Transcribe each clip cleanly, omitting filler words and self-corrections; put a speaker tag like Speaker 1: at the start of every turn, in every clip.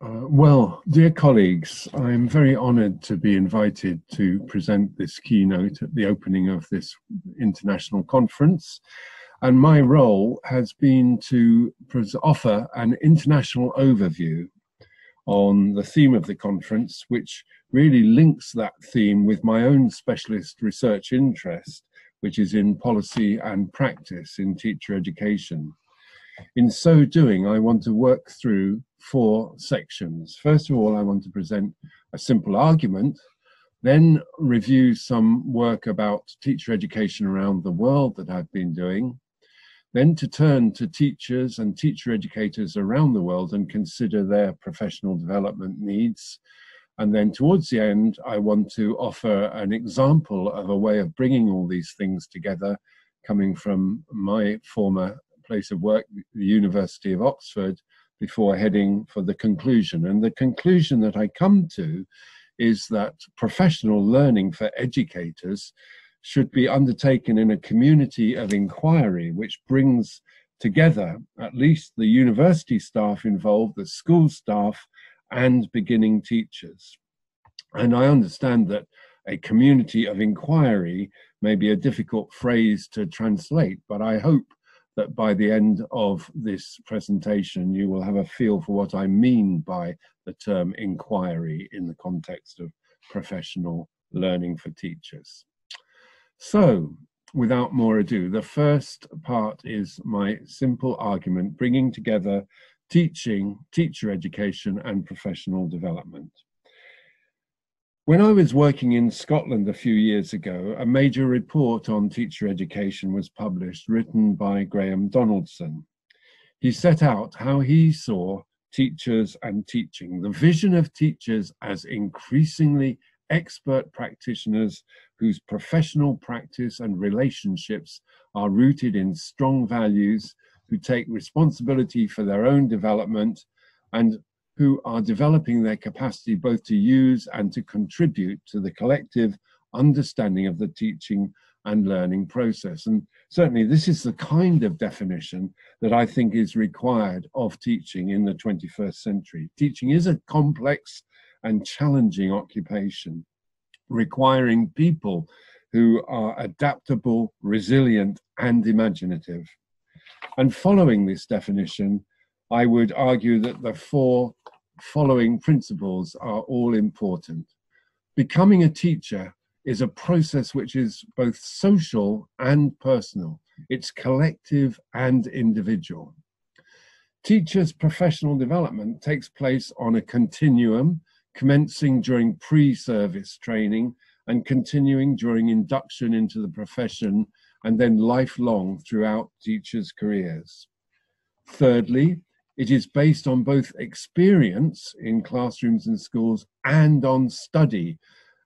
Speaker 1: Well, dear colleagues, I'm very honoured to be invited to present this keynote at the opening of this international conference. And my role has been to offer an international overview on the theme of the conference, which really links that theme with my own specialist research interest, which is in policy and practice in teacher education. In so doing, I want to work through 4 sections. First of all, I want to present a simple argument, then review some work about teacher education around the world that I've been doing, then to turn to teachers and teacher educators around the world and consider their professional development needs. And then towards the end, I want to offer an example of a way of bringing all these things together, coming from my former place of work, the University of Oxford, before heading for the conclusion. And the conclusion that I come to is that professional learning for educators should be undertaken in a community of inquiry, which brings together at least the university staff involved, the school staff, and beginning teachers. And I understand that a community of inquiry may be a difficult phrase to translate, but I hope that by the end of this presentation, you will have a feel for what I mean by the term inquiry in the context of professional learning for teachers. So, without more ado, the first part is my simple argument, bringing together teaching, teacher education, and professional development. When I was working in Scotland a few years ago, a major report on teacher education was published, written by Graham Donaldson. He set out how he saw teachers and teaching, the vision of teachers as increasingly expert practitioners whose professional practice and relationships are rooted in strong values, who take responsibility for their own development, and who are developing their capacity both to use and to contribute to the collective understanding of the teaching and learning process. And certainly this is the kind of definition that I think is required of teaching in the 21st century. Teaching is a complex and challenging occupation, requiring people who are adaptable, resilient, and imaginative. And following this definition, I would argue that the 4 following principles are all important. Becoming a teacher is a process which is both social and personal. It's collective and individual. Teachers' professional development takes place on a continuum, commencing during pre-service training and continuing during induction into the profession, and then lifelong throughout teachers' careers. Thirdly, it is based on both experience in classrooms and schools and on study,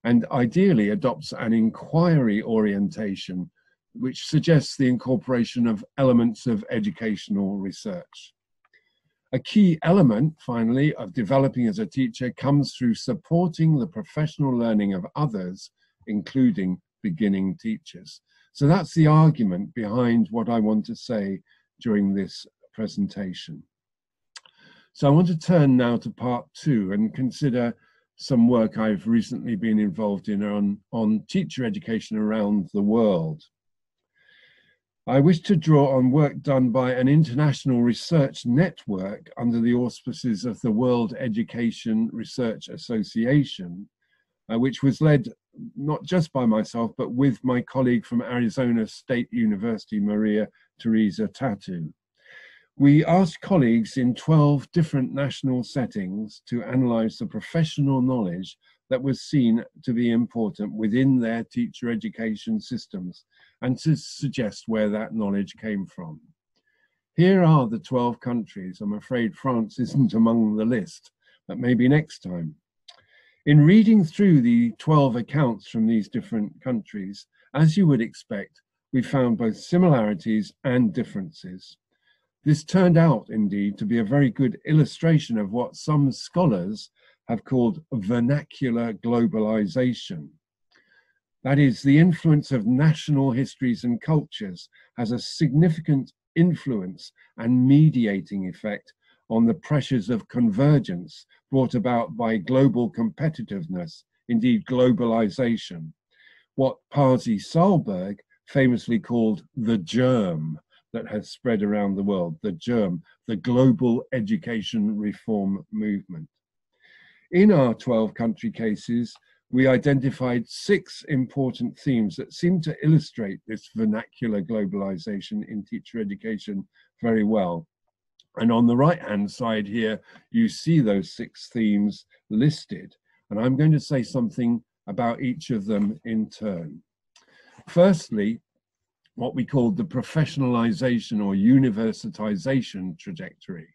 Speaker 1: and ideally adopts an inquiry orientation, which suggests the incorporation of elements of educational research. A key element, finally, of developing as a teacher comes through supporting the professional learning of others, including beginning teachers. So that's the argument behind what I want to say during this presentation. So I want to turn now to part 2 and consider some work I've recently been involved in on teacher education around the world. I wish to draw on work done by an international research network under the auspices of the World Education Research Association, which was led not just by myself, but with my colleague from Arizona State University, Maria Teresa Tatu. We asked colleagues in 12 different national settings to analyze the professional knowledge that was seen to be important within their teacher education systems and to suggest where that knowledge came from. Here are the 12 countries. I'm afraid France isn't among the list, but maybe next time. In reading through the 12 accounts from these different countries, as you would expect, we found both similarities and differences. This turned out, indeed, to be a very good illustration of what some scholars have called vernacular globalization. That is, the influence of national histories and cultures has a significant influence and mediating effect on the pressures of convergence brought about by global competitiveness, indeed globalization, what Pasi Sahlberg famously called the germ that has spread around the world, the germ, the global education reform movement. In our 12 country cases, we identified 6 important themes that seem to illustrate this vernacular globalization in teacher education very well. And on the right-hand side here, you see those 6 themes listed. And I'm going to say something about each of them in turn. Firstly, what we call the professionalization or universitization trajectory.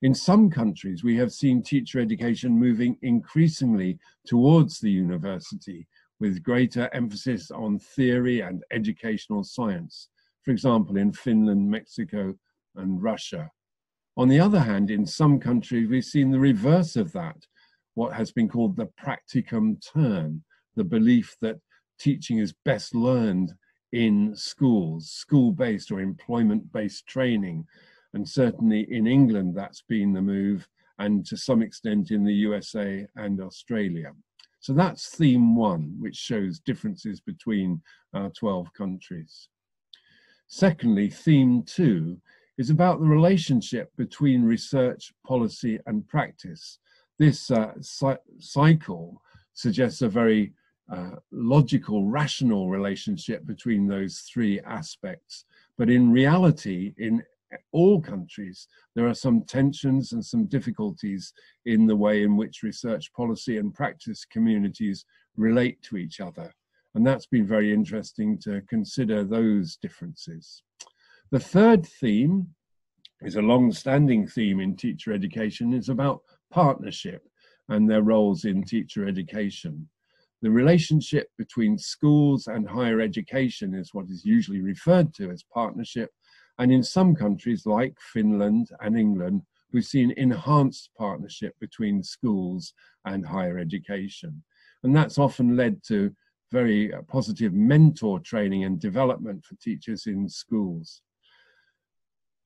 Speaker 1: In some countries, we have seen teacher education moving increasingly towards the university with greater emphasis on theory and educational science, for example, in Finland, Mexico, and Russia. On the other hand, in some countries, we've seen the reverse of that, what has been called the practicum turn, the belief that teaching is best learned in schools, school-based or employment-based training. And certainly in England, that's been the move, and to some extent in the USA and Australia. So that's theme 1, which shows differences between our 12 countries. Secondly, theme 2 is about the relationship between research, policy, and practice. This cycle suggests a very logical, rational relationship between those 3 aspects. But in reality, in all countries, there are some tensions and some difficulties in the way in which research, policy, and practice communities relate to each other. And that's been very interesting to consider those differences. The third theme is a long-standing theme in teacher education. It's about partnership and their roles in teacher education. The relationship between schools and higher education is what is usually referred to as partnership. And in some countries like Finland and England, we've seen enhanced partnership between schools and higher education. And that's often led to very positive mentor training and development for teachers in schools.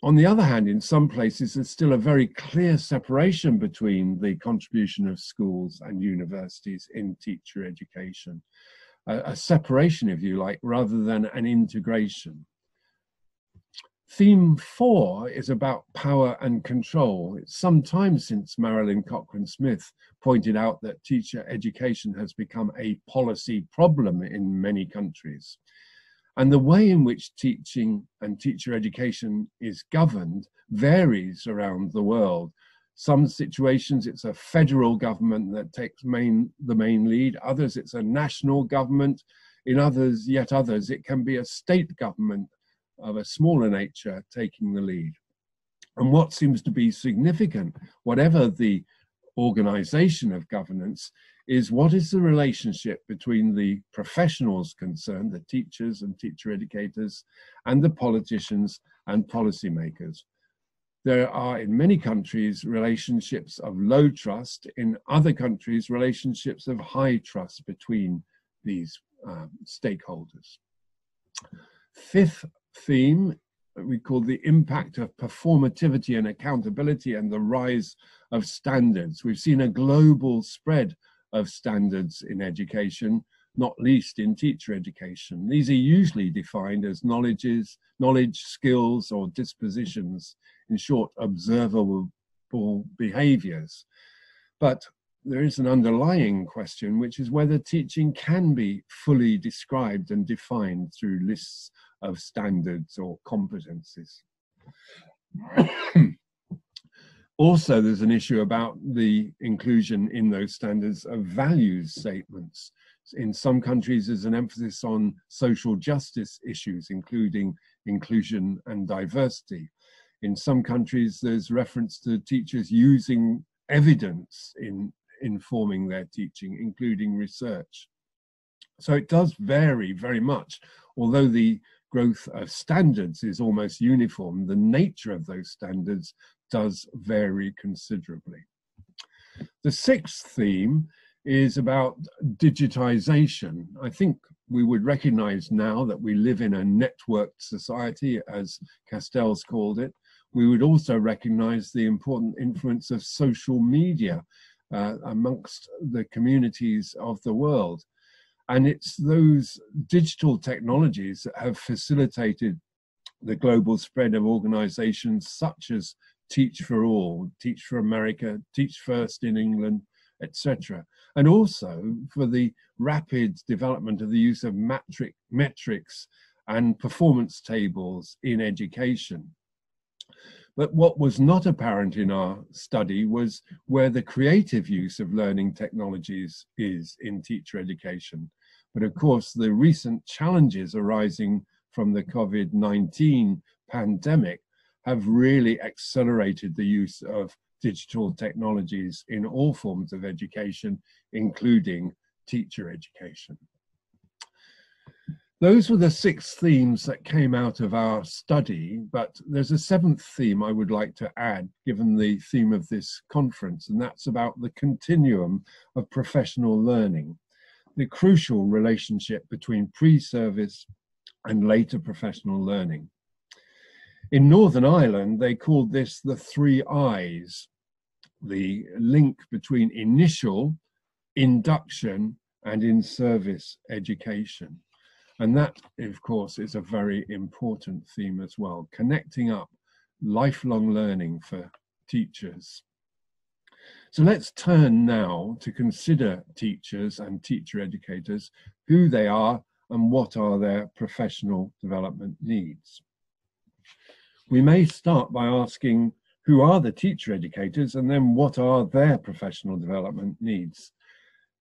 Speaker 1: On the other hand, in some places, there's still a very clear separation between the contribution of schools and universities in teacher education, a separation, if you like, rather than an integration. Theme 4 is about power and control. It's some time since Marilyn Cochrane-Smith pointed out that teacher education has become a policy problem in many countries. And the way in which teaching and teacher education is governed varies around the world. Some situations, it's a federal government that takes the main lead. Others, it's a national government. In others, yet others, it can be a state government of a smaller nature taking the lead. And what seems to be significant, whatever the organization of governance, is what is the relationship between the professionals concerned, the teachers and teacher educators, and the politicians and policymakers. There are in many countries relationships of low trust, in other countries relationships of high trust between these stakeholders. Fifth theme we call the impact of performativity and accountability and the rise of standards. We've seen a global spread of standards in education, not least in teacher education. These are usually defined as knowledge, skills, or dispositions, in short, observable behaviors. But there is an underlying question, which is whether teaching can be fully described and defined through lists of standards or competencies. Also, there's an issue about the inclusion in those standards of values statements. In some countries, there's an emphasis on social justice issues, including inclusion and diversity. In some countries, there's reference to teachers using evidence in informing their teaching, including research. So it does vary very much. Although the growth of standards is almost uniform, the nature of those standards does vary considerably. The sixth theme is about digitization. I think we would recognize now that we live in a networked society, as Castells called it, we would also recognize the important influence of social media amongst the communities of the world. And it's those digital technologies that have facilitated the global spread of organizations such as Teach for All, Teach for America, Teach First in England, etc. And also for the rapid development of the use of metrics and performance tables in education. But what was not apparent in our study was where the creative use of learning technologies is in teacher education. But of course, the recent challenges arising from the COVID-19 pandemic have really accelerated the use of digital technologies in all forms of education, including teacher education. Those were the 6 themes that came out of our study, but there's a 7th theme I would like to add, given the theme of this conference, and that's about the continuum of professional learning, the crucial relationship between pre-service and later professional learning. In Northern Ireland, they called this the 3 I's, the link between initial, induction, and in-service education. And that, of course, is a very important theme as well, connecting up lifelong learning for teachers. So let's turn now to consider teachers and teacher educators, who they are and what are their professional development needs. We may start by asking, who are the teacher educators, and then what are their professional development needs?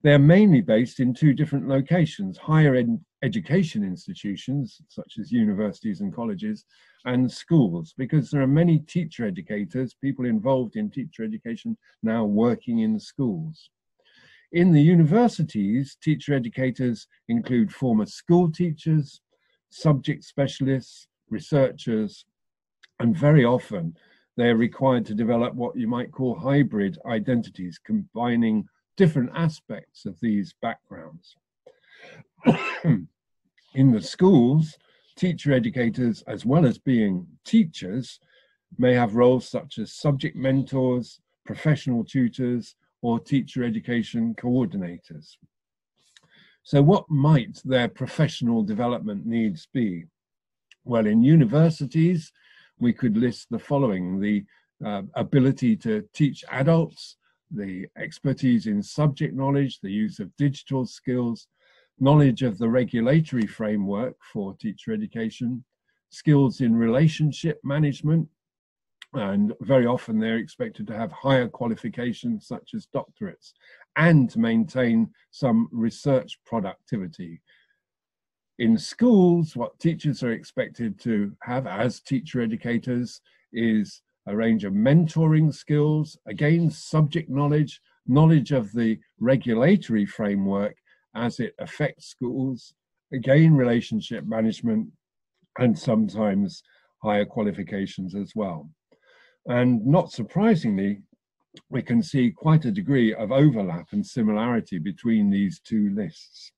Speaker 1: They're mainly based in 2 different locations: higher education institutions, such as universities and colleges, and schools, because there are many teacher educators, people involved in teacher education, now working in schools. In the universities, teacher educators include former school teachers, subject specialists, researchers, and very often they're required to develop what you might call hybrid identities, combining different aspects of these backgrounds. In the schools, teacher educators, as well as being teachers, may have roles such as subject mentors, professional tutors, or teacher education coordinators. So what might their professional development needs be? Well, in universities, we could list the following: the ability to teach adults, the expertise in subject knowledge, the use of digital skills, knowledge of the regulatory framework for teacher education, skills in relationship management, and very often they're expected to have higher qualifications such as doctorates, and to maintain some research productivity. In schools, what teachers are expected to have as teacher educators is a range of mentoring skills, again, subject knowledge, knowledge of the regulatory framework as it affects schools, again, relationship management, and sometimes higher qualifications as well. And not surprisingly, we can see quite a degree of overlap and similarity between these 2 lists.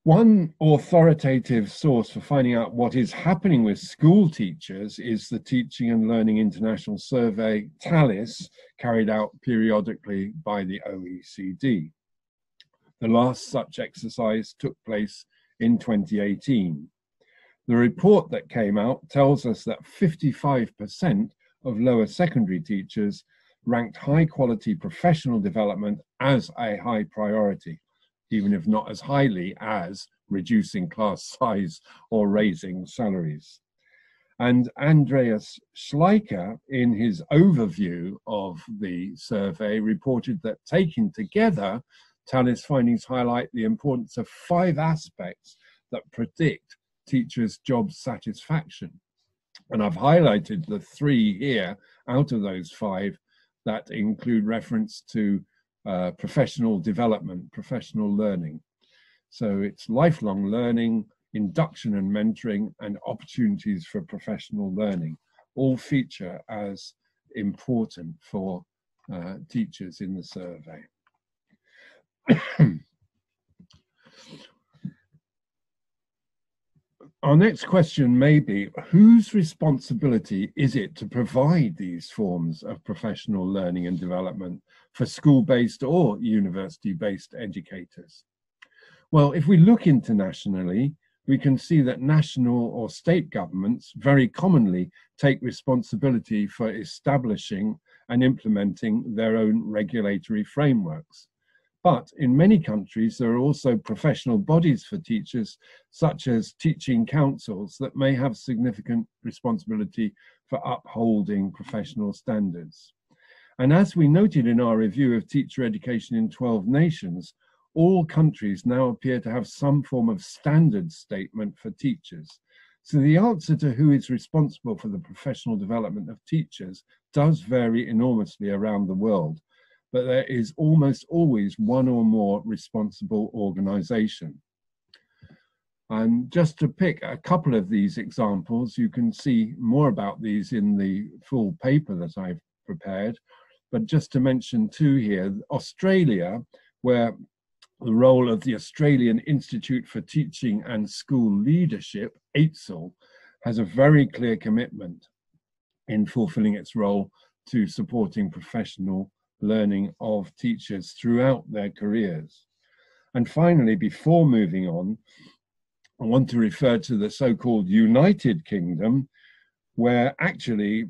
Speaker 1: One authoritative source for finding out what is happening with school teachers is the Teaching and Learning International Survey, TALIS, carried out periodically by the OECD. The last such exercise took place in 2018. The report that came out tells us that 55% of lower secondary teachers ranked high quality professional development as a high priority, even if not as highly as reducing class size or raising salaries. And Andreas Schleicher, in his overview of the survey, reported that taken together, TALIS findings highlight the importance of 5 aspects that predict teachers' job satisfaction. And I've highlighted the 3 here out of those 5 that include reference to professional development, professional learning. So it's lifelong learning, induction and mentoring, and opportunities for professional learning, all feature as important for teachers in the survey. Our next question may be, whose responsibility is it to provide these forms of professional learning and development for school-based or university-based educators? Well, if we look internationally, we can see that national or state governments very commonly take responsibility for establishing and implementing their own regulatory frameworks. But in many countries, there are also professional bodies for teachers, such as teaching councils, that may have significant responsibility for upholding professional standards. And as we noted in our review of teacher education in 12 nations, all countries now appear to have some form of standard statement for teachers. So the answer to who is responsible for the professional development of teachers does vary enormously around the world, but there is almost always one or more responsible organization. And just to pick a couple of these examples, you can see more about these in the full paper that I've prepared, but just to mention two here, Australia, where the role of the Australian Institute for Teaching and School Leadership, AITSL, has a very clear commitment in fulfilling its role to supporting professional learning of teachers throughout their careers. And finally, before moving on, I want to refer to the so-called United Kingdom, where actually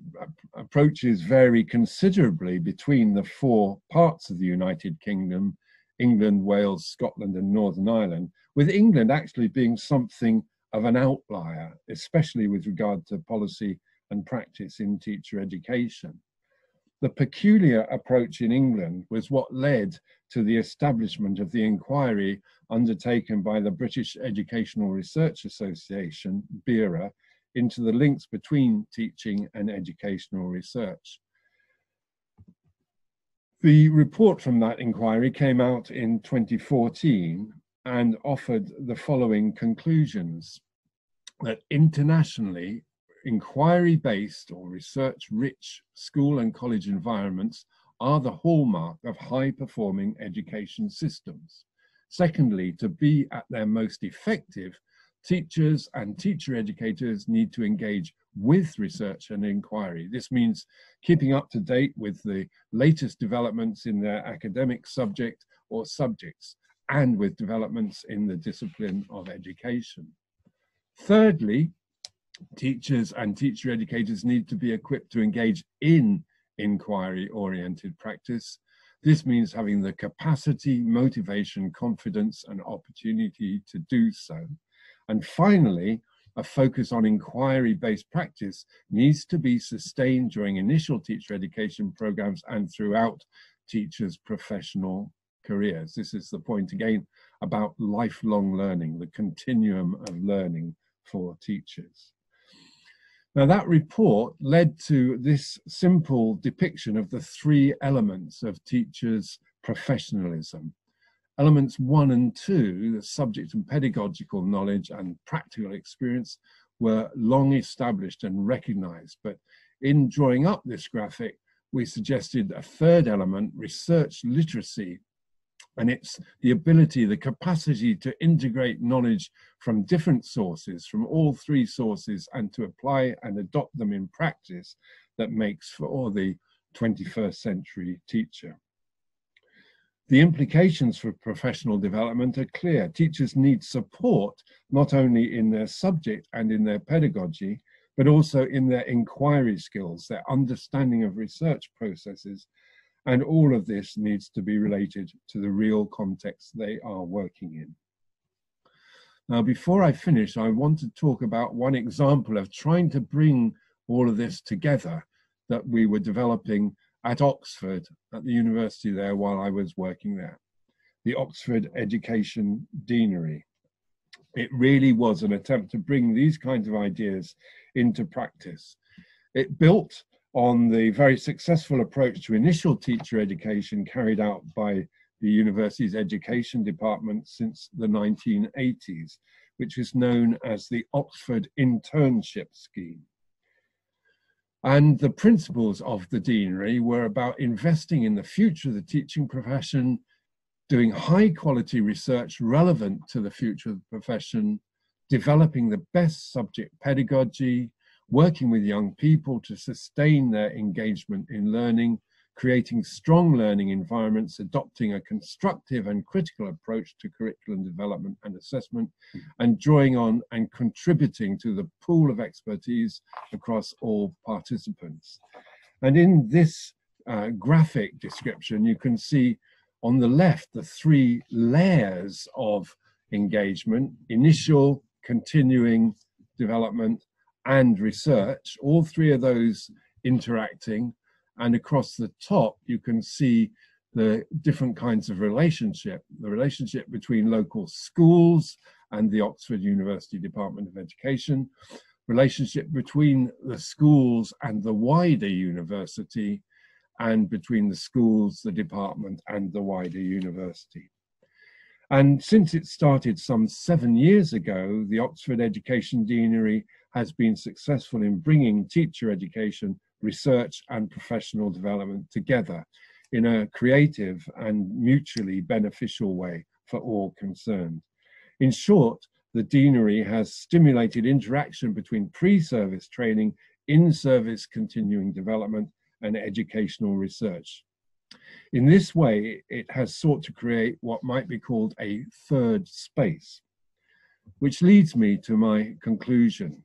Speaker 1: approaches vary considerably between the four parts of the United Kingdom: England, Wales, Scotland, and Northern Ireland, with England actually being something of an outlier, especially with regard to policy and practice in teacher education. The peculiar approach in England was what led to the establishment of the inquiry undertaken by the British Educational Research Association, BERA, into the links between teaching and educational research. The report from that inquiry came out in 2014 and offered the following conclusions: that internationally, inquiry-based or research-rich school and college environments are the hallmark of high-performing education systems. Secondly, to be at their most effective, teachers and teacher educators need to engage with research and inquiry. This means keeping up to date with the latest developments in their academic subject or subjects, and with developments in the discipline of education. Thirdly, teachers and teacher educators need to be equipped to engage in inquiry-oriented practice. This means having the capacity, motivation, confidence, and opportunity to do so. And finally, a focus on inquiry-based practice needs to be sustained during initial teacher education programs and throughout teachers' professional careers. This is the point again about lifelong learning, the continuum of learning for teachers. Now, that report led to this simple depiction of the three elements of teachers' professionalism. Elements 1 and 2, the subject and pedagogical knowledge and practical experience, were long established and recognized. But in drawing up this graphic, we suggested a third element, research literacy. And it's the ability, the capacity to integrate knowledge from different sources, from all three sources, and to apply and adopt them in practice that makes for the 21st century teacher. The implications for professional development are clear. Teachers need support, not only in their subject and in their pedagogy, but also in their inquiry skills, their understanding of research processes, and all of this needs to be related to the real context they are working in. Now, before I finish, I want to talk about one example of trying to bring all of this together that we were developing at Oxford, at the university there while I was working there, the Oxford Education Deanery. It really was an attempt to bring these kinds of ideas into practice. It built on the very successful approach to initial teacher education carried out by the university's education department since the 1980s, which is known as the Oxford Internship Scheme. And the principles of the deanery were about investing in the future of the teaching profession, doing high quality research relevant to the future of the profession, developing the best subject pedagogy, working with young people to sustain their engagement in learning, creating strong learning environments, adopting a constructive and critical approach to curriculum development and assessment, and drawing on and contributing to the pool of expertise across all participants. And in this graphic description, you can see on the left the three layers of engagement: initial, continuing development, and research, all three of those interacting. And across the top, you can see the different kinds of relationship, the relationship between local schools and the Oxford University Department of Education, relationship between the schools and the wider university, and between the schools, the department, and the wider university. And since it started some 7 years ago, the Oxford Education Deanery has been successful in bringing teacher education, research, and professional development together in a creative and mutually beneficial way for all concerned. In short, the Deanery has stimulated interaction between pre-service training, in-service continuing development, and educational research. In this way, it has sought to create what might be called a third space, which leads me to my conclusion.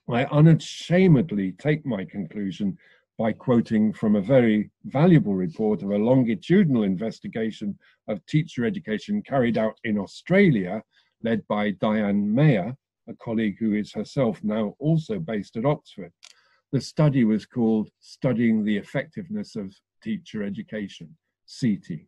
Speaker 1: I unashamedly take my conclusion by quoting from a very valuable report of a longitudinal investigation of teacher education carried out in Australia, led by Diane Mayer, a colleague who is herself now also based at Oxford. The study was called Studying the Effectiveness of Teacher Education, CT.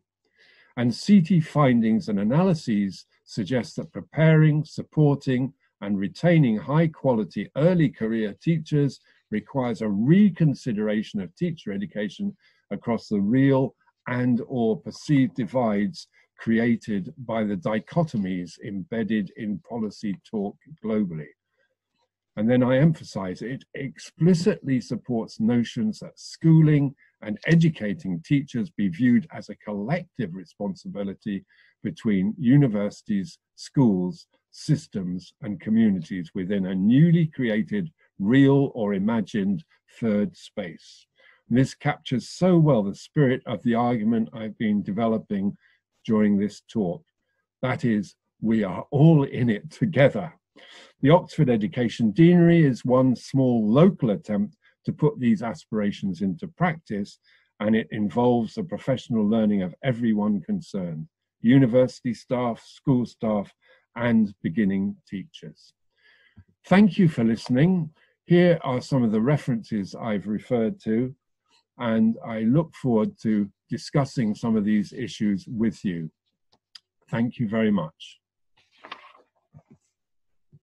Speaker 1: And CT findings and analyses suggest that preparing, supporting, and retaining high-quality early career teachers requires a reconsideration of teacher education across the real and/or perceived divides created by the dichotomies embedded in policy talk globally. And then I emphasize it explicitly supports notions that schooling and educating teachers be viewed as a collective responsibility between universities, schools, systems, and communities within a newly created, real or imagined third space. And this captures so well the spirit of the argument I've been developing during this talk. That is, we are all in it together. The Oxford Education Deanery is one small local attempt to put these aspirations into practice, and it involves the professional learning of everyone concerned: university staff, school staff, and beginning teachers. Thank you for listening. Here are some of the references I've referred to, and I look forward to discussing some of these issues with you. Thank you very much.